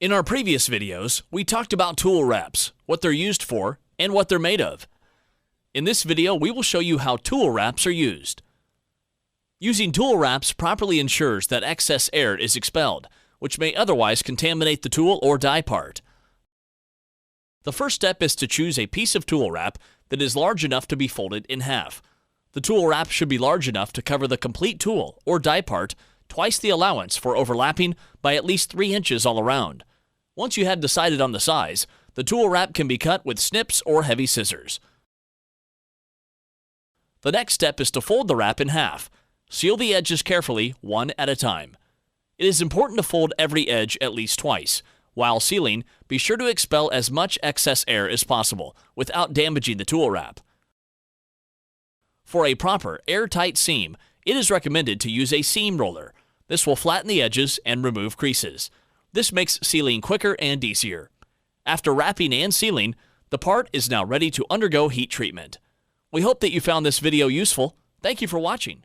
In our previous videos, we talked about tool wraps, what they're used for, and what they're made of. In this video, we will show you how tool wraps are used. Using tool wraps properly ensures that excess air is expelled, which may otherwise contaminate the tool or die part. The first step is to choose a piece of tool wrap that is large enough to be folded in half. The tool wrap should be large enough to cover the complete tool or die part, twice the allowance for overlapping by at least 3 inches all around. Once you have decided on the size, the tool wrap can be cut with snips or heavy scissors. The next step is to fold the wrap in half. Seal the edges carefully, one at a time. It is important to fold every edge at least twice. While sealing, be sure to expel as much excess air as possible without damaging the tool wrap. For a proper, airtight seam, it is recommended to use a seam roller. This will flatten the edges and remove creases. This makes sealing quicker and easier. After wrapping and sealing, the part is now ready to undergo heat treatment. We hope that you found this video useful. Thank you for watching.